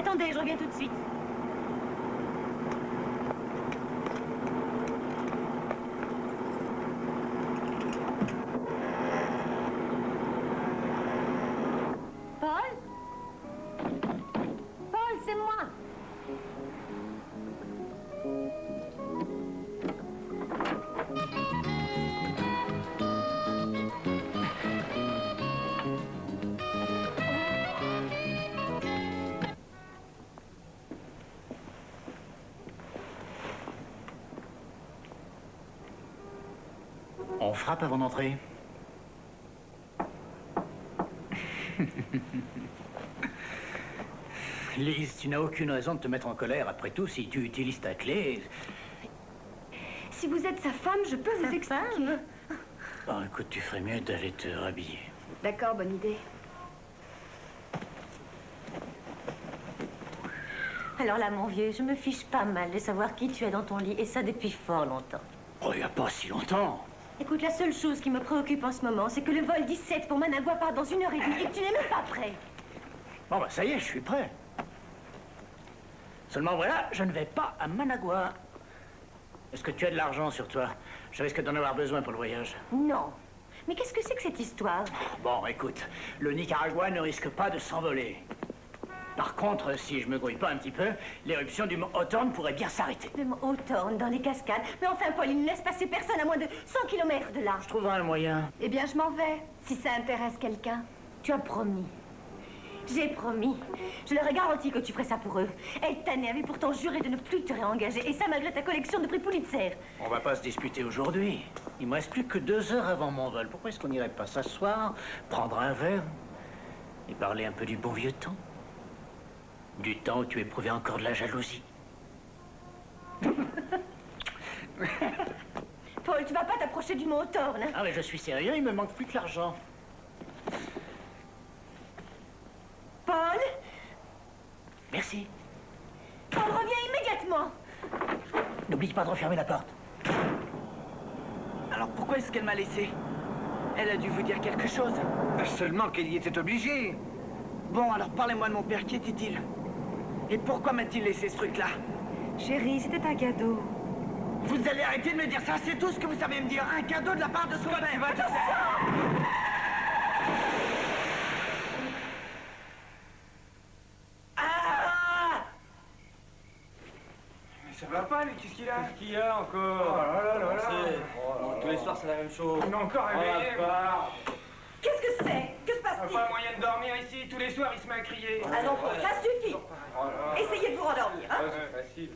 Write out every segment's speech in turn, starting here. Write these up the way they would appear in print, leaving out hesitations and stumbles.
Attendez, je reviens tout de suite. Paul? Paul, c'est moi. On frappe avant d'entrer. Lise, tu n'as aucune raison de te mettre en colère. Après tout, si tu utilises ta clé... Si vous êtes sa femme, je peux vous expliquer. Bon, écoute, tu ferais mieux d'aller te rhabiller. D'accord, bonne idée. Alors là, mon vieux, je me fiche pas mal de savoir qui tu as dans ton lit, et ça depuis fort longtemps. Oh, il n'y a pas si longtemps. Écoute, la seule chose qui me préoccupe en ce moment, c'est que le vol 17 pour Managua part dans 1h30 et que tu n'es même pas prêt. Bon, bah ça y est, je suis prêt. Seulement voilà, je ne vais pas à Managua. Est-ce que tu as de l'argent sur toi? Je risque d'en avoir besoin pour le voyage. Non. Mais qu'est-ce que c'est que cette histoire? Bon, écoute, le Nicaragua ne risque pas de s'envoler. Par contre, si je me grouille pas un petit peu, l'éruption du mont Hawthorne pourrait bien s'arrêter. Le mont Hawthorne, dans les cascades. Mais enfin, Paul, il ne laisse passer personne à moins de 100 km de là. Je trouverai un moyen. Eh bien, je m'en vais, si ça intéresse quelqu'un. Tu as promis. J'ai promis. Je leur ai garanti que tu ferais ça pour eux. Eltane avait pourtant juré de ne plus te réengager, et ça malgré ta collection de prix Pulitzer. On va pas se disputer aujourd'hui. Il me reste plus que 2 heures avant mon vol. Pourquoi est-ce qu'on n'irait pas s'asseoir, prendre un verre et parler un peu du bon vieux temps? Du temps où tu éprouvais encore de la jalousie. Paul, tu vas pas t'approcher du mont Hawthorne, hein? Ah mais je suis sérieux, il me manque plus que l'argent. Paul? Merci. Paul, reviens immédiatement. N'oublie pas de refermer la porte. Alors pourquoi est-ce qu'elle m'a laissé? Elle a dû vous dire quelque chose. Seulement qu'elle y était obligée. Bon, alors parlez-moi de mon père, qui était-il? Et pourquoi m'a-t-il laissé ce truc-là? Chérie, c'était un cadeau. Vous allez arrêter de me dire ça, c'est tout ce que vous savez me dire. Un cadeau de la part de soi-même. Ça va pas, lui, qu'est-ce qu'il a? Qu'est-ce qu'il y a encore? Oh là là là là. Tous les soirs, c'est la même chose. On est encore réveillé. Qu'est-ce que c'est? Que se passe-t-il? Pas moyen de dormir ici. Tous les soirs, il se met à crier. Ah non, Paul, ça suffit. Oh là là. Essayez de vous rendormir, hein? Ouais, facile.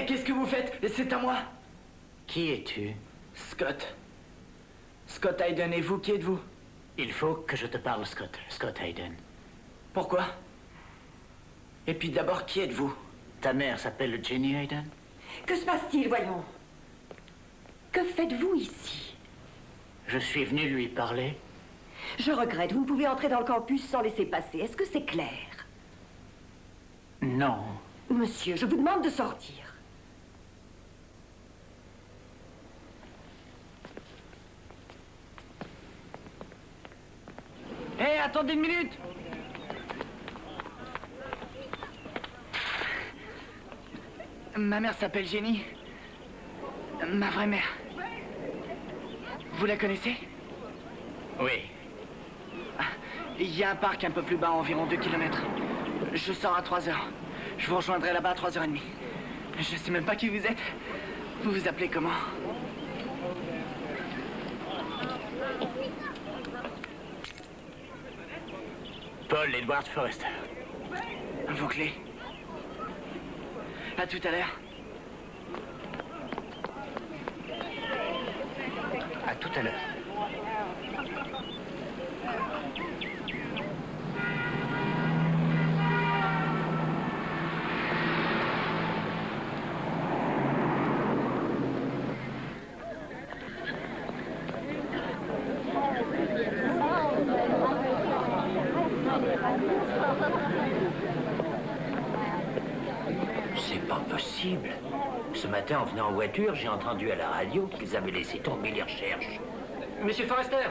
qu'est-ce que vous faites? C'est à moi. Qui es-tu? Scott. Scott Hayden, et vous, qui êtes-vous? Il faut que je te parle, Scott. Scott Hayden. Pourquoi? Et puis d'abord, qui êtes-vous? Ta mère s'appelle Jenny Hayden? Que se passe-t-il, voyons? Que faites-vous ici? Je suis venu lui parler. Je regrette, vous ne pouvez entrer dans le campus sans laisser passer. Est-ce que c'est clair? Non. Monsieur, je vous demande de sortir. Hé, attendez une minute! Ma mère s'appelle Jenny. Ma vraie mère. Vous la connaissez? Oui. Il y a un parc un peu plus bas, environ 2 kilomètres. Je sors à 3 heures. Je vous rejoindrai là-bas à 3h30. Je sais même pas qui vous êtes. Vous vous appelez comment? Paul Edward Forrester. Vos clés. À tout à l'heure. À tout à l'heure. C'est pas possible. Ce matin, en venant en voiture, j'ai entendu à la radio qu'ils avaient laissé tomber les recherches. Monsieur Forrester!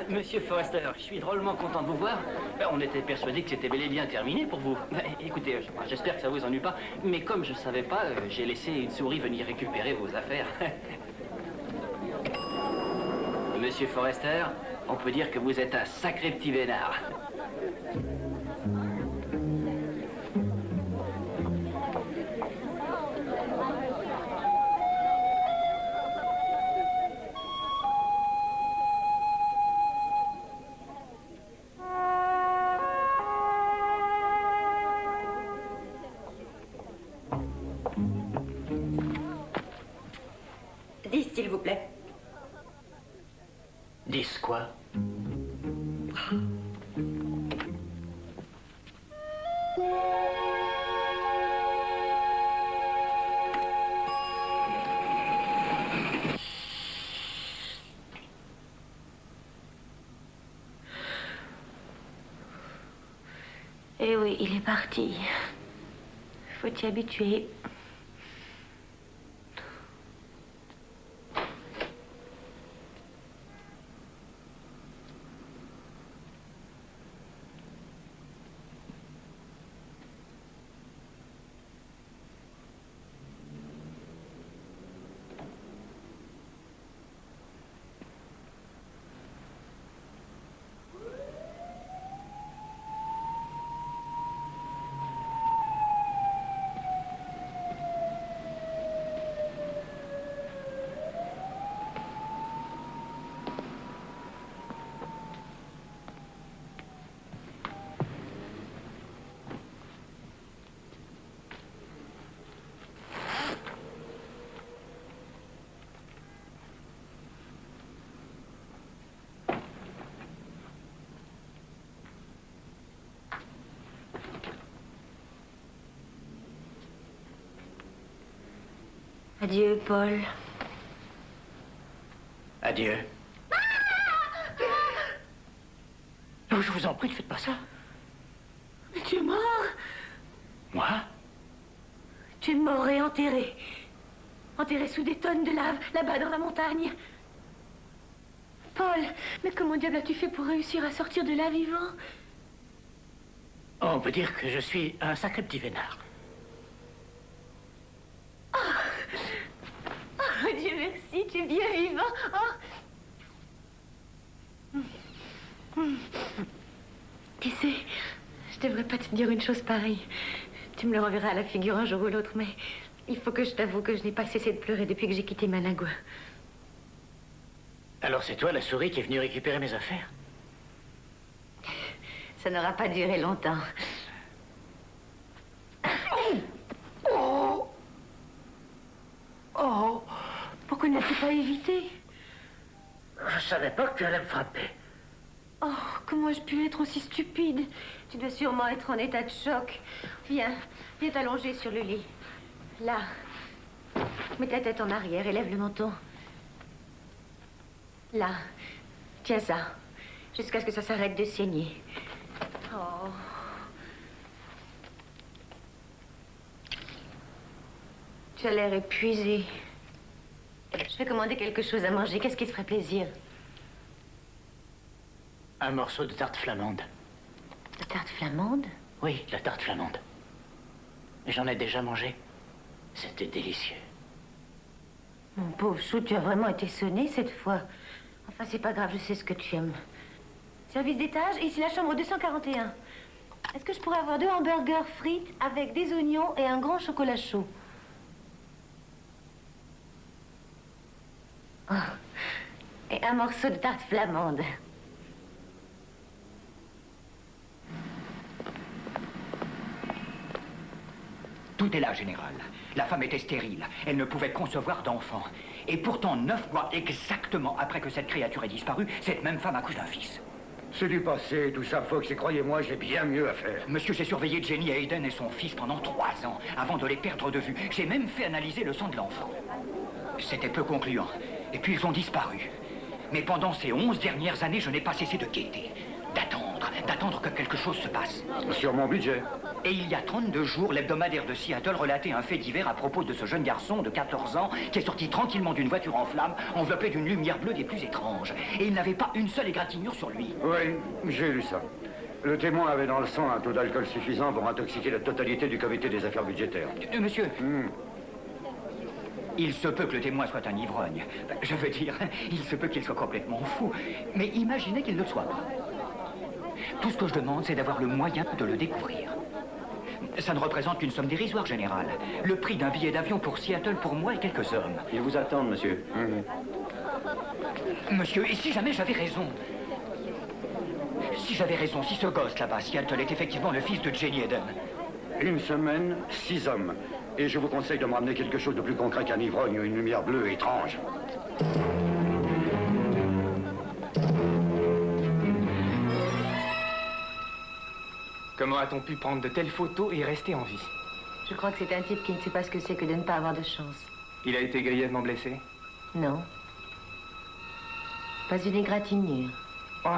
Monsieur Forrester, je suis drôlement content de vous voir. On était persuadé que c'était bel et bien terminé pour vous. Écoutez, j'espère que ça vous ennuie pas, mais comme je savais pas, j'ai laissé une souris venir récupérer vos affaires. Monsieur Forrester, on peut dire que vous êtes un sacré petit vénard. S'il vous plaît. 10 quoi? Eh oui, il est parti. Faut t'y habituer. Adieu, Paul. Adieu. Non, je vous en prie, ne faites pas ça. Mais tu es mort. Moi? Tu es mort et enterré. Enterré sous des tonnes de lave, là-bas dans la montagne. Paul, mais comment diable as-tu fait pour réussir à sortir de là vivant? On peut dire que je suis un sacré petit vénard. Oh, Dieu merci, tu es bien vivant. Oh. Tu sais, je devrais pas te dire une chose pareille. Tu me le reverras à la figure un jour ou l'autre, mais il faut que je t'avoue que je n'ai pas cessé de pleurer depuis que j'ai quitté Managua. Alors c'est toi la souris qui est venue récupérer mes affaires? Ça n'aura pas duré longtemps. Pourquoi n'as-tu pas évité? Je savais pas que tu allais me frapper. Oh, comment ai-je pu être aussi stupide? Tu dois sûrement être en état de choc. Viens t'allonger sur le lit. Là. Mets ta tête en arrière et lève le menton. Là. Tiens ça. Jusqu'à ce que ça s'arrête de saigner. Oh. Tu as l'air épuisé. Je vais commander quelque chose à manger. Qu'est-ce qui te ferait plaisir? Un morceau de tarte flamande. De tarte flamande? Oui, la tarte flamande. J'en ai déjà mangé. C'était délicieux. Mon pauvre chou, tu as vraiment été sonné cette fois. Enfin, c'est pas grave, je sais ce que tu aimes. Service d'étage, ici la chambre 241. Est-ce que je pourrais avoir 2 hamburgers frites avec des oignons et un grand chocolat chaud? Oh. Et un morceau de tarte flamande. Tout est là, général. La femme était stérile. Elle ne pouvait concevoir d'enfant. Et pourtant, 9 mois exactement après que cette créature ait disparu, cette même femme accouche d'un fils. C'est du passé, tout ça, Fox, et croyez-moi, j'ai bien mieux à faire. Monsieur, j'ai surveillé Jenny Hayden et son fils pendant 3 ans, avant de les perdre de vue. J'ai même fait analyser le sang de l'enfant. C'était peu concluant. Et puis ils ont disparu. Mais pendant ces 11 dernières années, je n'ai pas cessé de guetter. D'attendre que quelque chose se passe. Sur mon budget. Et il y a 32 jours, l'hebdomadaire de Seattle relatait un fait divers à propos de ce jeune garçon de 14 ans qui est sorti tranquillement d'une voiture en flammes, enveloppé d'une lumière bleue des plus étranges. Et il n'avait pas une seule égratignure sur lui. Oui, j'ai lu ça. Le témoin avait dans le sang un taux d'alcool suffisant pour intoxiquer la totalité du comité des affaires budgétaires. Monsieur, il se peut que le témoin soit un ivrogne. Je veux dire, il se peut qu'il soit complètement fou. Mais imaginez qu'il ne le soit pas. Tout ce que je demande, c'est d'avoir le moyen de le découvrir. Ça ne représente qu'une somme dérisoire, général. Le prix d'un billet d'avion pour Seattle pour moi et quelques hommes. Ils vous attendent, monsieur. Monsieur, et si jamais j'avais raison? Si j'avais raison, si ce gosse là-bas, Seattle, est effectivement le fils de Jenny Hayden. 1 semaine, 6 hommes. Et je vous conseille de me ramener quelque chose de plus concret qu'un ivrogne ou une lumière bleue étrange. Comment a-t-on pu prendre de telles photos et rester en vie? Je crois que c'est un type qui ne sait pas ce que c'est que de ne pas avoir de chance. Il a été grièvement blessé? Non. Pas une égratignure. Oh.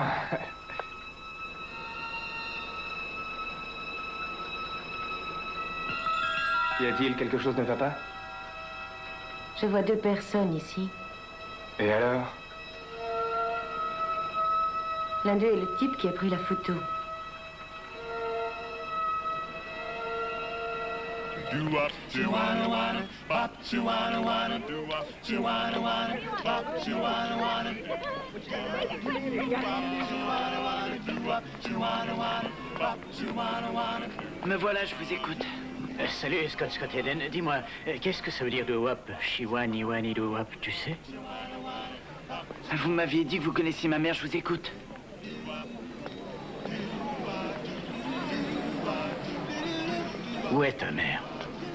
Y a-t-il quelque chose ne va pas? Je vois 2 personnes ici. Et alors? L'un d'eux est le type qui a pris la photo. Me voilà, je vous écoute. Salut, Scott Hayden. Dis-moi, qu'est-ce que ça veut dire de WAP? Shiwan, Iwan, Ido WAP, tu sais? Vous m'aviez dit que vous connaissiez ma mère, je vous écoute. Où est ta mère?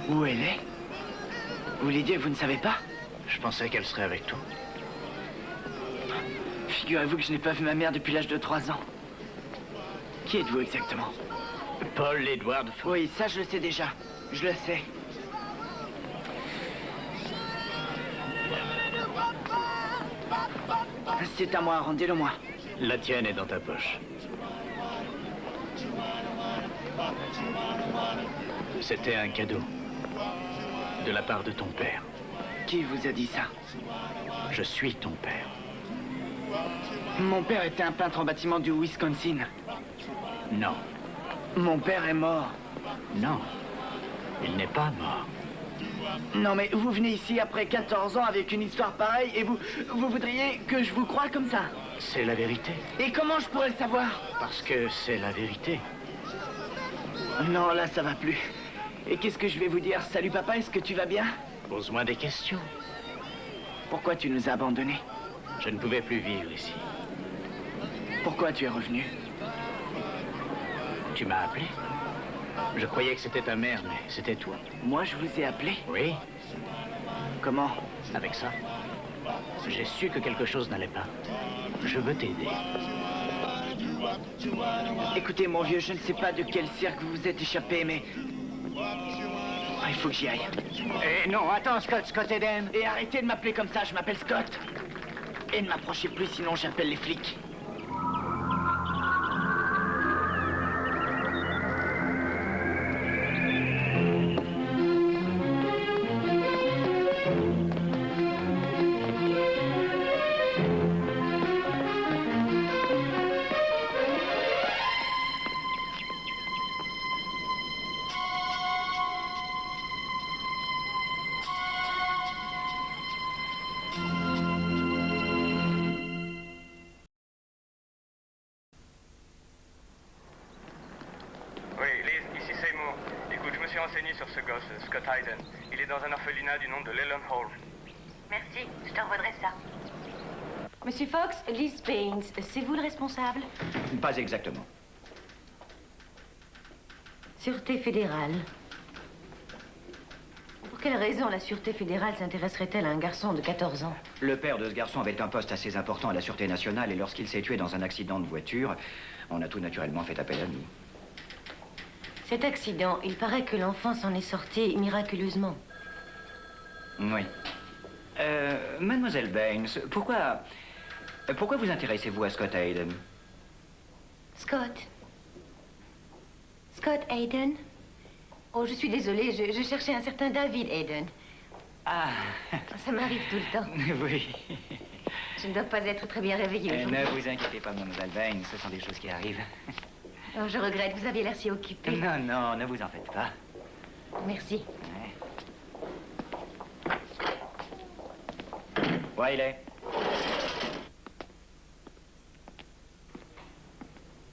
Où elle est? Vous voulez dire que vous ne savez pas? Je pensais qu'elle serait avec toi. Figurez-vous que je n'ai pas vu ma mère depuis l'âge de 3 ans. Qui êtes-vous exactement? Paul Edward. Oui, ça je le sais déjà. Je le sais. C'est à moi, rendez-le-moi. La tienne est dans ta poche. C'était un cadeau. De la part de ton père. Qui vous a dit ça? Je suis ton père. Mon père était un peintre en bâtiment du Wisconsin. Non. Mon père est mort. Non. Il n'est pas mort. Non, mais vous venez ici après 14 ans avec une histoire pareille et vous voudriez que je vous croie comme ça? C'est la vérité. Et comment je pourrais le savoir? Parce que c'est la vérité. Non, là, ça va plus. Et qu'est-ce que je vais vous dire? Salut papa, est-ce que tu vas bien? Pose-moi des questions. Pourquoi tu nous as abandonnés? Je ne pouvais plus vivre ici. Pourquoi tu es revenu? Tu m'as appelé? Je croyais que c'était ta mère, mais c'était toi. Moi, je vous ai appelé? Oui. Comment? Avec ça. J'ai su que quelque chose n'allait pas. Je veux t'aider. Écoutez, mon vieux, je ne sais pas de quel cirque vous vous êtes échappé, mais... Ah, il faut que j'y aille. Eh non, attends, Scott Eden. Et arrêtez de m'appeler comme ça, je m'appelle Scott. Et ne m'approchez plus, sinon j'appelle les flics. Oui, Liz, ici Seymour. Écoute, je me suis renseigné sur ce gosse, Scott Hayden. Il est dans un orphelinat du nom de Leland Hall. Merci, je t'envoierai ça. Monsieur Fox, Liz Baines, c'est vous le responsable? Pas exactement. Sûreté fédérale. Pour quelle raison la Sûreté fédérale s'intéresserait-elle à un garçon de 14 ans? Le père de ce garçon avait un poste assez important à la Sûreté nationale et lorsqu'il s'est tué dans un accident de voiture, on a tout naturellement fait appel à nous. Cet accident, il paraît que l'enfant s'en est sorti miraculeusement. Oui. Mademoiselle Baines, pourquoi vous intéressez-vous à Scott Hayden? Scott Hayden? Oh, je suis désolée, je cherchais un certain David Hayden. Ah. Ça m'arrive tout le temps. Oui. Je ne dois pas être très bien réveillée aujourd'hui. Ne vous inquiétez pas, Mademoiselle Baines, ce sont des choses qui arrivent. Oh, je regrette, vous aviez l'air si occupée. Non, non, ne vous en faites pas. Merci. Wiley.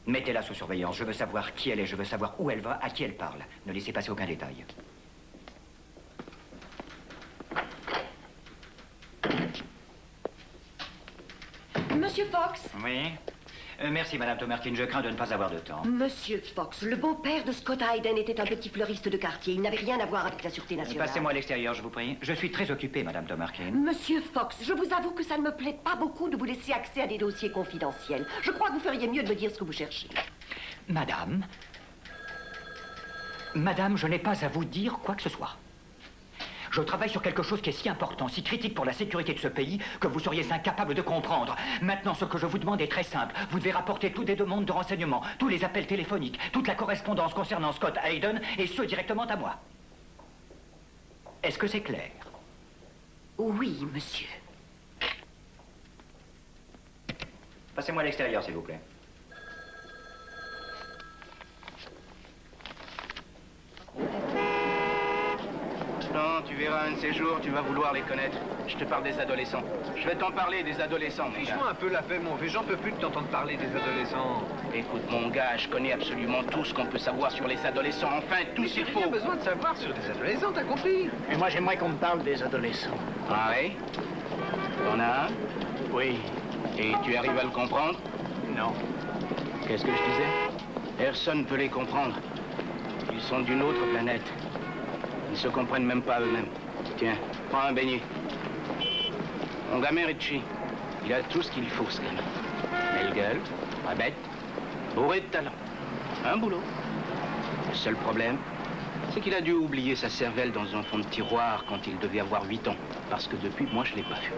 Mettez-la sous surveillance. Je veux savoir qui elle est, je veux savoir où elle va, à qui elle parle. Ne laissez passer aucun détail. Monsieur Fox? Oui? Merci, Madame Tomerkin. Je crains de ne pas avoir de temps. Monsieur Fox, le beau-père de Scott Hayden était un petit fleuriste de quartier. Il n'avait rien à voir avec la Sûreté nationale. Passez-moi à l'extérieur, je vous prie. Je suis très occupé, Madame Tomerkin. Monsieur Fox, je vous avoue que ça ne me plaît pas beaucoup de vous laisser accès à des dossiers confidentiels. Je crois que vous feriez mieux de me dire ce que vous cherchez. Madame, je n'ai pas à vous dire quoi que ce soit. Je travaille sur quelque chose qui est si important, si critique pour la sécurité de ce pays, que vous seriez incapable de comprendre. Maintenant, ce que je vous demande est très simple. Vous devez rapporter toutes les demandes de renseignements, tous les appels téléphoniques, toute la correspondance concernant Scott Hayden, et ce, directement à moi. Est-ce que c'est clair? Oui, monsieur. Passez-moi à l'extérieur, s'il vous plaît. Non, tu verras, un de ces jours, tu vas vouloir les connaître. Je te parle des adolescents. Je vais t'en parler des adolescents, mon gars. Fiche-moi un peu la paix, mon vieux. J'en peux plus de t'entendre parler des adolescents. Écoute, mon gars, je connais absolument tout ce qu'on peut savoir sur les adolescents. Enfin, tout ce qu'il faut. J'ai rien besoin de savoir sur des adolescents, t'as compris? Mais moi, j'aimerais qu'on me parle des adolescents. Ah oui? T'en as un? Oui. Et tu arrives à le comprendre? Non. Qu'est-ce que je disais? Personne ne peut les comprendre. Ils sont d'une autre planète. Ils ne se comprennent même pas eux-mêmes. Tiens, prends un beignet. Mon gamin Richie, il a tout ce qu'il faut, ce gamin. Belle gueule, pas bête, bourré de talent. Un boulot. Le seul problème, c'est qu'il a dû oublier sa cervelle dans un fond de tiroir quand il devait avoir 8 ans. Parce que depuis, moi, je ne l'ai pas vu.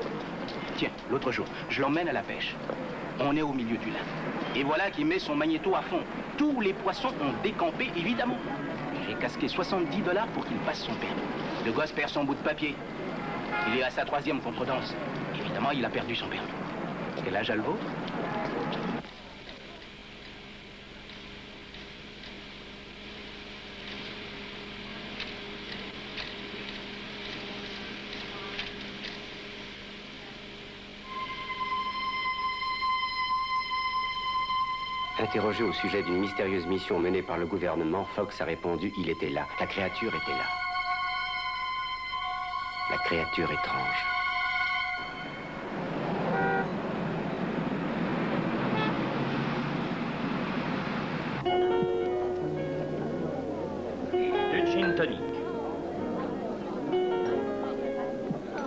Tiens, l'autre jour, je l'emmène à la pêche. On est au milieu du lac. Et voilà qu'il met son magnéto à fond. Tous les poissons ont décampé, évidemment. J'ai casqué 70 $ pour qu'il passe son permis. Le gosse perd son bout de papier. Il est à sa 3e contredanse. Évidemment, il a perdu son permis. Quel âge a le vôtre? Interrogé au sujet d'une mystérieuse mission menée par le gouvernement, Fox a répondu « Il était là. La créature était là. » La créature étrange. Du gin tonic.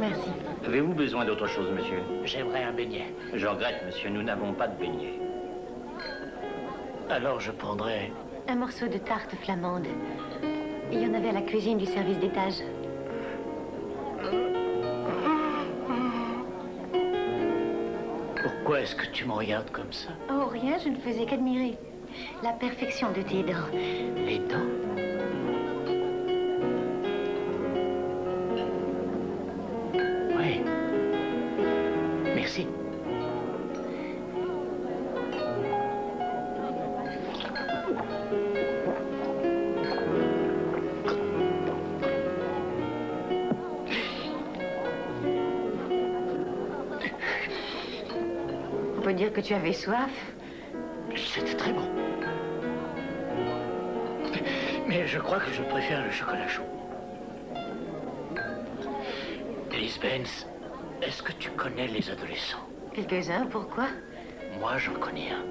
Merci. Avez-vous besoin d'autre chose, monsieur? J'aimerais un beignet. Je regrette, monsieur, nous n'avons pas de beignets. Alors je prendrai... Un morceau de tarte flamande. Il y en avait à la cuisine du service d'étage. Pourquoi est-ce que tu me regardes comme ça? Oh, rien, je ne faisais qu'admirer la perfection de tes dents. Les dents? Oui. Merci. On peut dire que tu avais soif. C'était très bon. Mais je crois que je préfère le chocolat chaud. Liz Benz, est-ce que tu connais les adolescents? Quelques-uns, pourquoi? Moi, j'en connais un.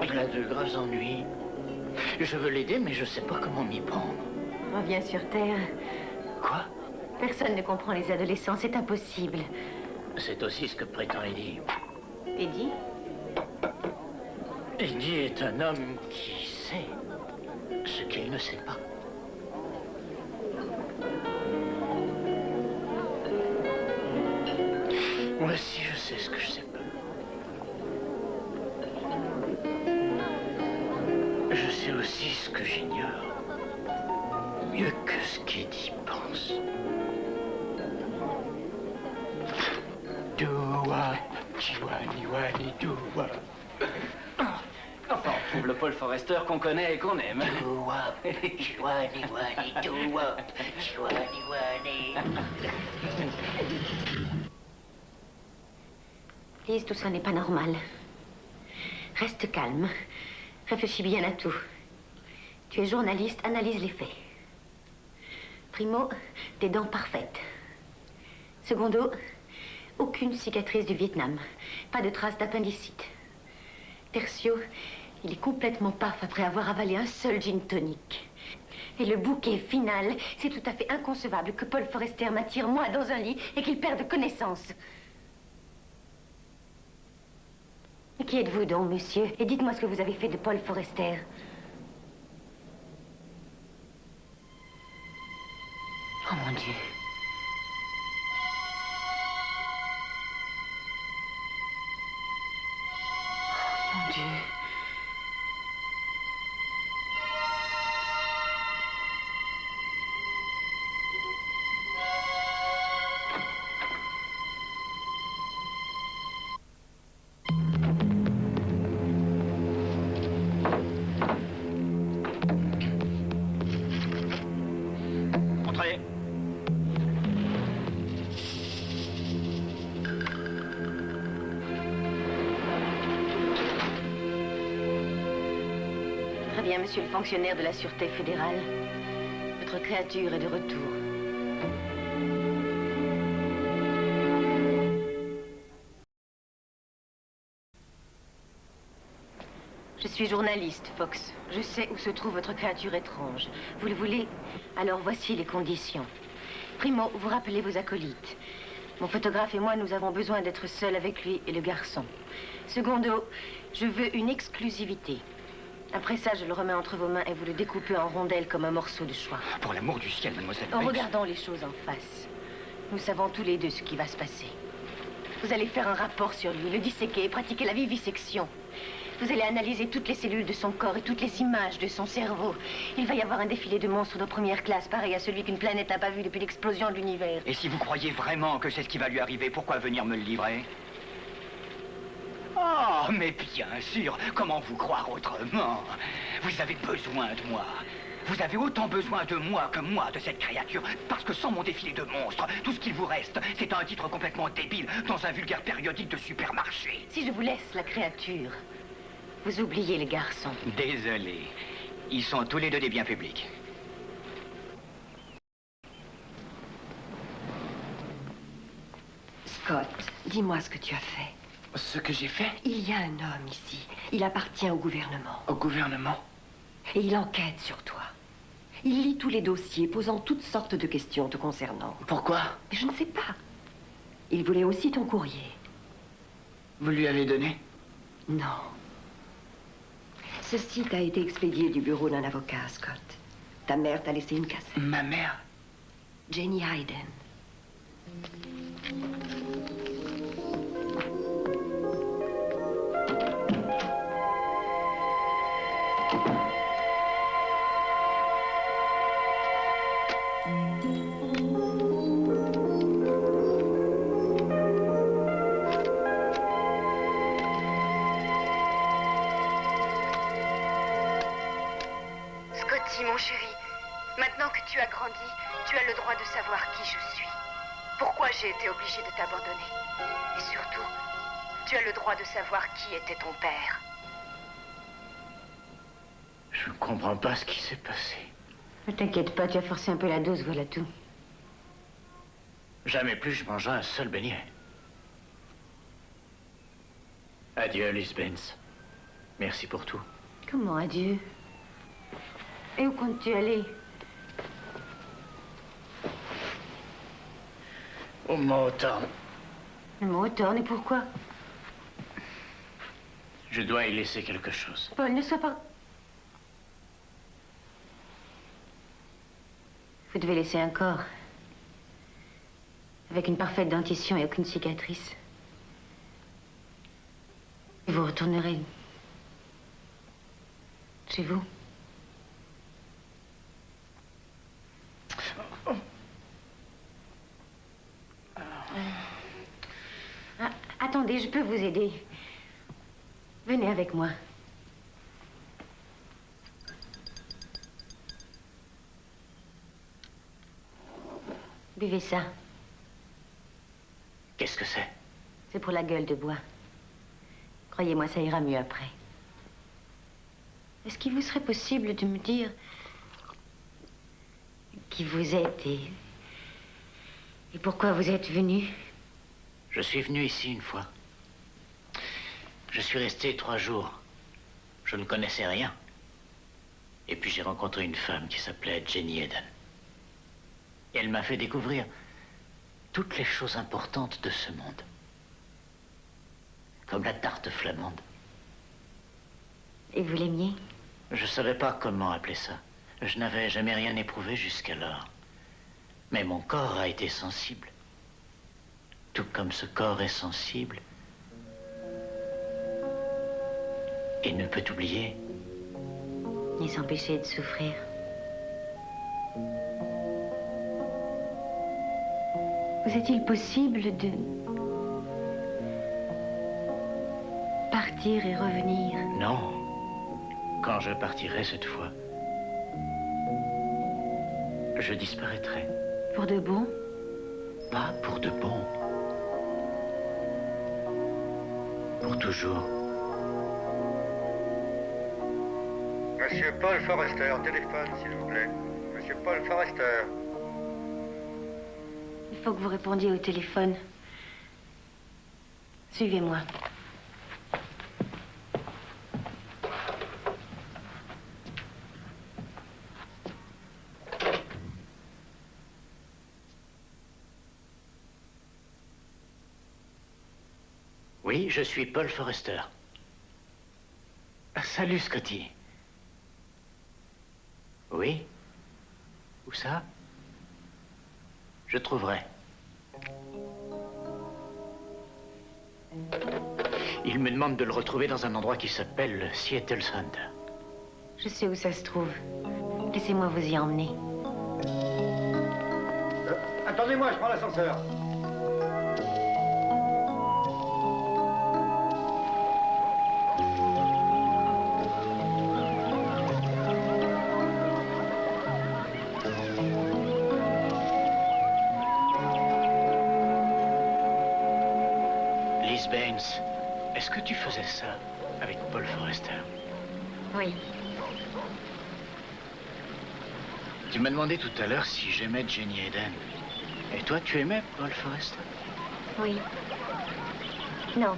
Il a de graves ennuis. Je veux l'aider, mais je sais pas comment m'y prendre. Reviens sur Terre. Quoi? Personne ne comprend les adolescents, c'est impossible. C'est aussi ce que prétend Eddie. Eddie? Eddie est un homme qui sait ce qu'il ne sait pas. Moi aussi, je sais ce que je sais pas. Je sais aussi ce que j'ignore. Mieux que ce qu'Eddie pense. Doua, chiwani, wani, doua. Enfin, on trouve le Paul Forrester qu'on connaît et qu'on aime. Doua, chiwani, wani, doua, chiwani, wani. Lise, tout ça n'est pas normal. Reste calme. Réfléchis bien à tout. Tu es journaliste, analyse les faits. Primo, des dents parfaites. Secondo, aucune cicatrice du Vietnam. Pas de traces d'appendicite. Tertio, il est complètement paf après avoir avalé un seul gin tonic. Et le bouquet final, c'est tout à fait inconcevable que Paul Forrester m'attire moi dans un lit et qu'il perde connaissance. Mais qui êtes-vous donc, monsieur? Et dites-moi ce que vous avez fait de Paul Forrester. Oh mon Dieu. Oh mon Dieu. Entrez. Très bien, monsieur le fonctionnaire de la Sûreté fédérale. Votre créature est de retour. Je suis journaliste, Fox. Je sais où se trouve votre créature étrange. Vous le voulez? Alors voici les conditions. Primo, vous rappelez vos acolytes. Mon photographe et moi, nous avons besoin d'être seuls avec lui et le garçon. Secondo, je veux une exclusivité. Après ça, je le remets entre vos mains et vous le découpez en rondelles comme un morceau de choix. Pour l'amour du ciel, mademoiselle En Bates. regardant les choses en face, nous savons tous les deux ce qui va se passer. Vous allez faire un rapport sur lui, le disséquer et pratiquer la vivisection. Vous allez analyser toutes les cellules de son corps et toutes les images de son cerveau. Il va y avoir un défilé de monstres de première classe, pareil à celui qu'une planète n'a pas vu depuis l'explosion de l'univers. Et si vous croyez vraiment que c'est ce qui va lui arriver, pourquoi venir me le livrer? Oh, mais bien sûr, comment vous croire autrement? Vous avez besoin de moi. Vous avez autant besoin de moi que moi de cette créature, parce que sans mon défilé de monstres, tout ce qu'il vous reste, c'est un titre complètement débile dans un vulgaire périodique de supermarché. Si je vous laisse la créature, vous oubliez les garçons. Désolé. Ils sont tous les deux des biens publics. Scott, dis-moi ce que tu as fait. Ce que j'ai fait? Il y a un homme ici. Il appartient au gouvernement. Au gouvernement? Et il enquête sur toi. Il lit tous les dossiers, posant toutes sortes de questions te concernant. Pourquoi? Je ne sais pas. Il voulait aussi ton courrier. Vous lui avez donné? Non. Ceci t'a été expédié du bureau d'un avocat, Scott. Ta mère t'a laissé une cassette. Ma mère? Jenny Hayden. Scotty, mon chéri, maintenant que tu as grandi, tu as le droit de savoir qui je suis. Pourquoi j'ai été obligée de t'abandonner. Et surtout, tu as le droit de savoir qui était ton père. Je ne comprends pas ce qui s'est passé. Ne t'inquiète pas, tu as forcé un peu la dose, voilà tout. Jamais plus je mangerai un seul beignet. Adieu, Alice Benz. Merci pour tout. Comment adieu? Et où comptes-tu aller? Au Motown. Le Motown, et pourquoi? Je dois y laisser quelque chose. Paul, ne sois pas... Vous devez laisser un corps. Avec une parfaite dentition et aucune cicatrice. Et vous retournerez... chez vous. Attendez, je peux vous aider. Venez avec moi. Buvez ça. Qu'est-ce que c'est? C'est pour la gueule de bois. Croyez-moi, ça ira mieux après. Est-ce qu'il vous serait possible de me dire qui vous êtes et pourquoi vous êtes venu? Je suis venu ici une fois. Je suis resté 3 jours. Je ne connaissais rien. Et puis j'ai rencontré une femme qui s'appelait Jenny Hayden. Et elle m'a fait découvrir toutes les choses importantes de ce monde. Comme la tarte flamande. Et vous l'aimiez? Je ne savais pas comment appeler ça. Je n'avais jamais rien éprouvé jusqu'alors. Mais mon corps a été sensible. Tout comme ce corps est sensible. Et ne peut oublier. Ni s'empêcher de souffrir. Vous est-il possible de partir et revenir? Non. Quand je partirai cette fois, je disparaîtrai. Pour de bon? Pas pour de bon. Pour toujours. Monsieur Paul Forrester, téléphone, s'il vous plaît. Monsieur Paul Forrester. Il faut que vous répondiez au téléphone. Suivez-moi. Oui, je suis Paul Forrester. Salut, Scotty. Oui? Où ça? Je trouverai. Il me demande de le retrouver dans un endroit qui s'appelle le Seattle Center. Je sais où ça se trouve. Laissez-moi vous y emmener. Attendez-moi, je prends l'ascenseur. Liz Baines, est-ce que tu faisais ça avec Paul Forrester? Oui. Tu m'as demandé tout à l'heure si j'aimais Jenny Hayden. Et toi, tu aimais Paul Forrester? Oui. Non.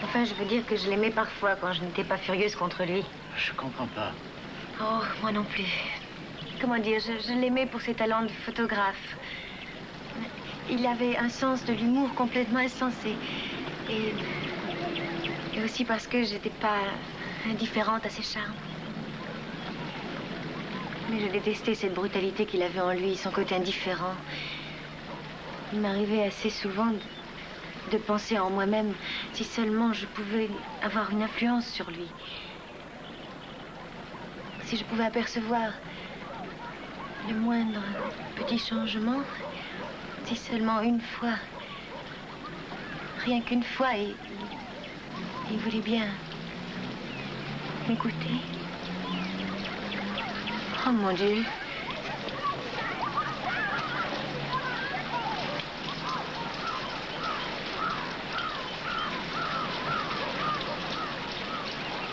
Enfin, je veux dire que je l'aimais parfois quand je n'étais pas furieuse contre lui. Je comprends pas. Oh, moi non plus. comment dire, je l'aimais pour ses talents de photographe. Il avait un sens de l'humour complètement insensé. Et aussi parce que j'étais pas indifférente à ses charmes. Mais je détestais cette brutalité qu'il avait en lui, son côté indifférent. Il m'arrivait assez souvent de penser en moi-même si seulement je pouvais avoir une influence sur lui. Si je pouvais apercevoir le moindre petit changement, si seulement une fois, rien qu'une fois, il voulait bien m'écouter. Oh mon Dieu.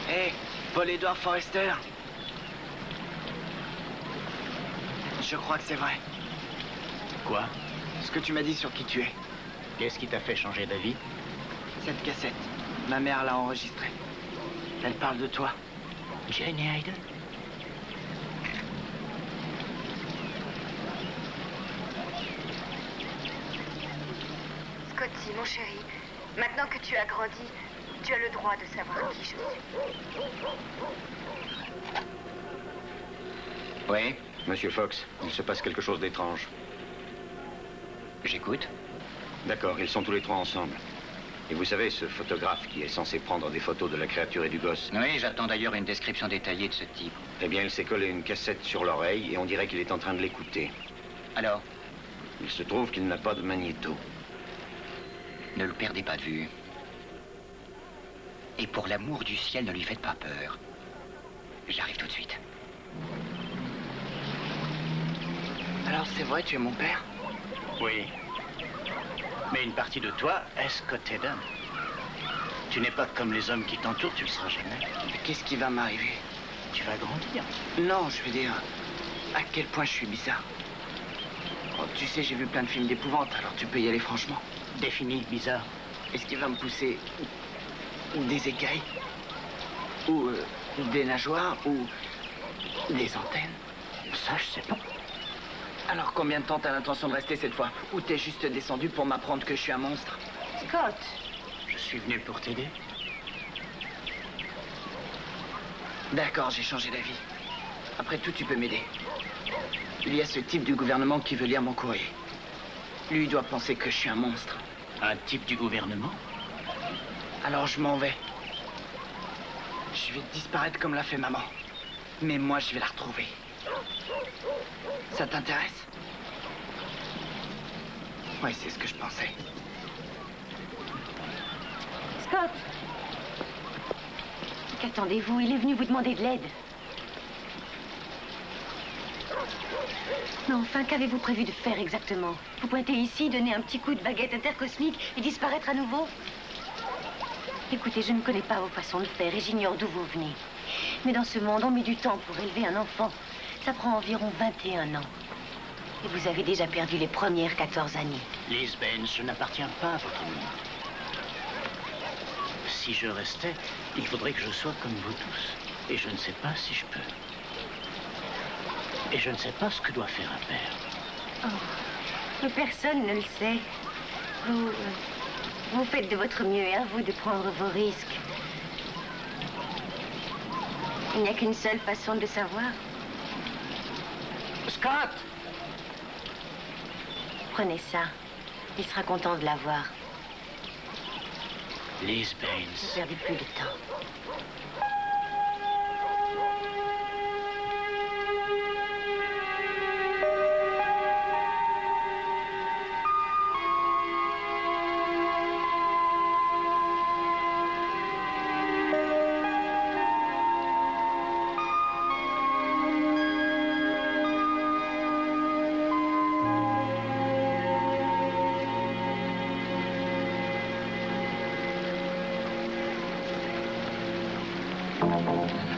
Hé, Paul-Édouard Forrester. Je crois que c'est vrai. Quoi? Ce que tu m'as dit sur qui tu es. Qu'est-ce qui t'a fait changer d'avis? Cette cassette. Ma mère l'a enregistrée. Elle parle de toi. Jenny Hayden? Scotty, mon chéri, maintenant que tu as grandi, tu as le droit de savoir qui je suis. Oui, Monsieur Fox, il se passe quelque chose d'étrange. J'écoute. D'accord, ils sont tous les trois ensemble. Et vous savez, ce photographe qui est censé prendre des photos de la créature et du gosse. Oui, j'attends d'ailleurs une description détaillée de ce type. Eh bien, il s'est collé une cassette sur l'oreille et on dirait qu'il est en train de l'écouter. Alors? Il se trouve qu'il n'a pas de magnéto. Ne le perdez pas de vue. Et pour l'amour du ciel, ne lui faites pas peur. J'arrive tout de suite. Alors c'est vrai, tu es mon père? Oui. Mais une partie de toi est Scott Hayden. Tu n'es pas comme les hommes qui t'entourent, tu le seras jamais. Mais qu'est-ce qui va m'arriver? Tu vas grandir. Non, je veux dire, à quel point je suis bizarre. Oh, tu sais, j'ai vu plein de films d'épouvante, alors tu peux y aller franchement. Défini, bizarre. Est-ce qu'il va me pousser des écailles? Ou des nageoires? Ou des antennes? Ça, je sais pas. Alors combien de temps t'as l'intention de rester cette fois? Ou t'es juste descendu pour m'apprendre que je suis un monstre? Scott! Je suis venu pour t'aider. D'accord, j'ai changé d'avis. Après tout, tu peux m'aider. Il y a ce type du gouvernement qui veut lire mon courrier. Lui, il doit penser que je suis un monstre. Un type du gouvernement? Alors je m'en vais. Je vais disparaître comme l'a fait maman. Mais moi, je vais la retrouver. Ça t'intéresse? Oui, c'est ce que je pensais. Scott! Qu'attendez-vous? Il est venu vous demander de l'aide. Mais enfin, qu'avez-vous prévu de faire exactement? Vous pointer ici, donner un petit coup de baguette intercosmique et disparaître à nouveau? Écoutez, je ne connais pas vos façons de faire et j'ignore d'où vous venez. Mais dans ce monde, on met du temps pour élever un enfant. Ça prend environ 21 ans. Et vous avez déjà perdu les premières 14 années. Liz Baines, je n'appartiens pas à votre monde. Si je restais, il faudrait que je sois comme vous tous. Et je ne sais pas si je peux. Et je ne sais pas ce que doit faire un père. Oh, mais personne ne le sait. Vous faites de votre mieux et à vous de prendre vos risques. Il n'y a qu'une seule façon de le savoir. Scott! Prenez ça. Il sera content de l'avoir. Liz Baines. Ne perdez plus de temps.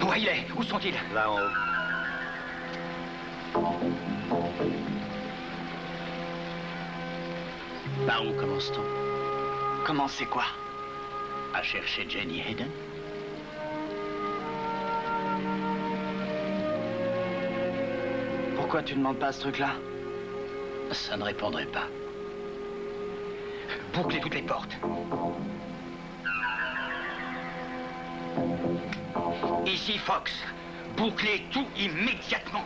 Où il est? Où sont-ils? Là en haut. Par où commence-t-on? Comment c'est quoi? À chercher Jenny Hayden? Pourquoi tu ne demandes pas ce truc-là? Ça ne répondrait pas. Bouclez toutes les portes. Ici Fox. Bouclez tout immédiatement.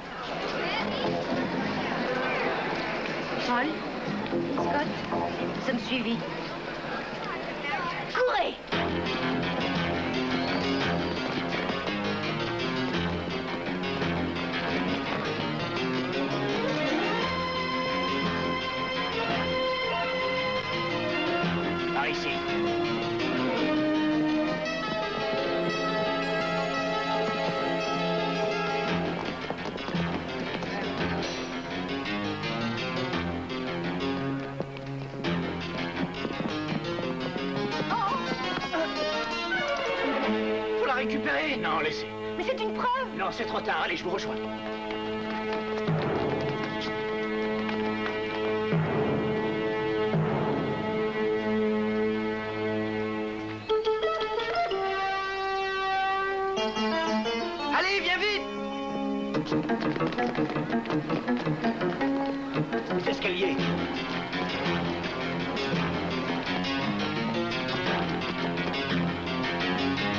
Paul, Scott, nous sommes suivis. Courez! Par ici. Faut la récupérer. Non, laissez. Mais c'est une preuve! Non, c'est trop tard. Allez, je vous rejoins. Allez, viens vite! Les escaliers.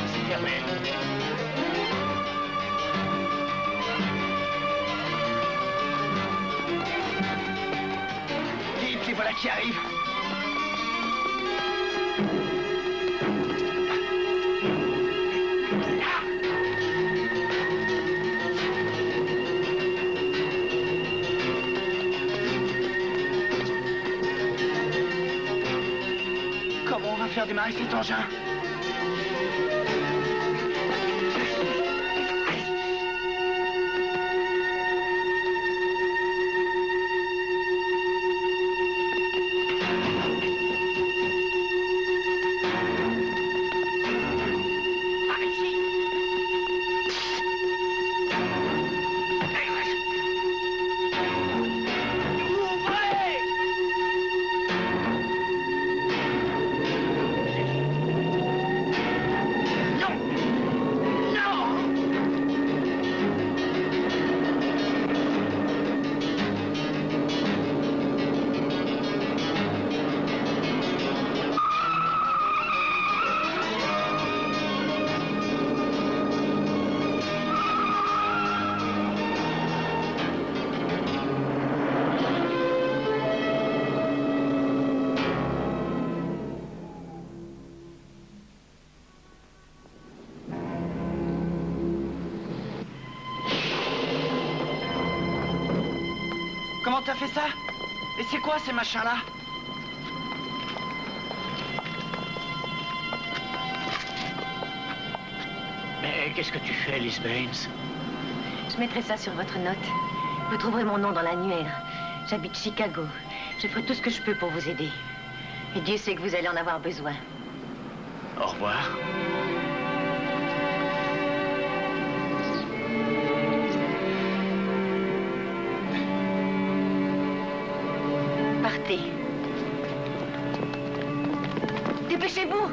C'est fermé. Vite, les voilà qui arrivent. Comment on va faire démarrer cet engin? Comment t'as fait ça? Et c'est quoi ces machins-là? Mais qu'est-ce que tu fais, Liz Baines? Je mettrai ça sur votre note. Vous trouverez mon nom dans l'annuaire. J'habite Chicago. Je ferai tout ce que je peux pour vous aider. Et Dieu sait que vous allez en avoir besoin. Au revoir. Partez. Dépêchez-vous.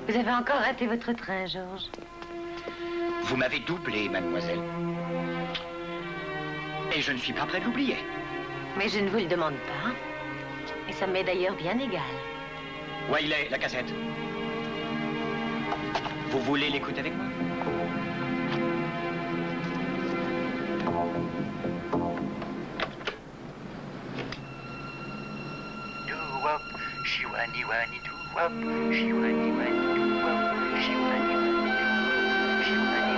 Vous avez encore raté votre train, Georges. Vous m'avez doublé, mademoiselle. Et je ne suis pas prêt de l'oublier. Mais je ne vous le demande pas. Et ça m'est d'ailleurs bien égal. Wiley, la cassette. Vous voulez l'écouter avec moi? Do-wop, shiwani-wani, do-wop, shiwani-wani, do-wop, shiwani-wani, do-wop, shiwani-wani.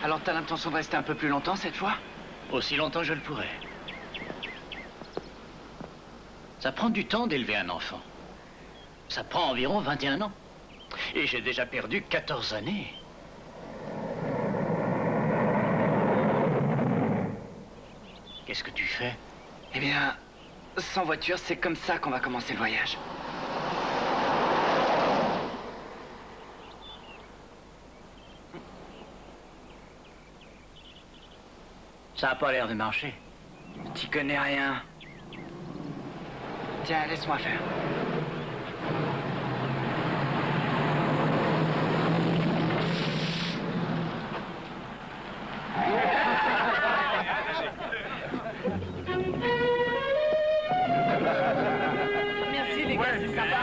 Alors t'as l'intention de rester un peu plus longtemps cette fois? Aussi longtemps que je le pourrai. Ça prend du temps d'élever un enfant. Ça prend environ 21 ans. Et j'ai déjà perdu 14 années. Qu'est-ce que tu fais? Eh bien, sans voiture, c'est comme ça qu'on va commencer le voyage. Ça n'a pas l'air de marcher. T'y connais rien. Tiens, laisse-moi faire. Merci les gars, c'est sympa.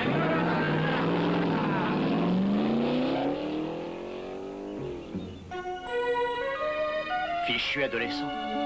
Fichu adolescent.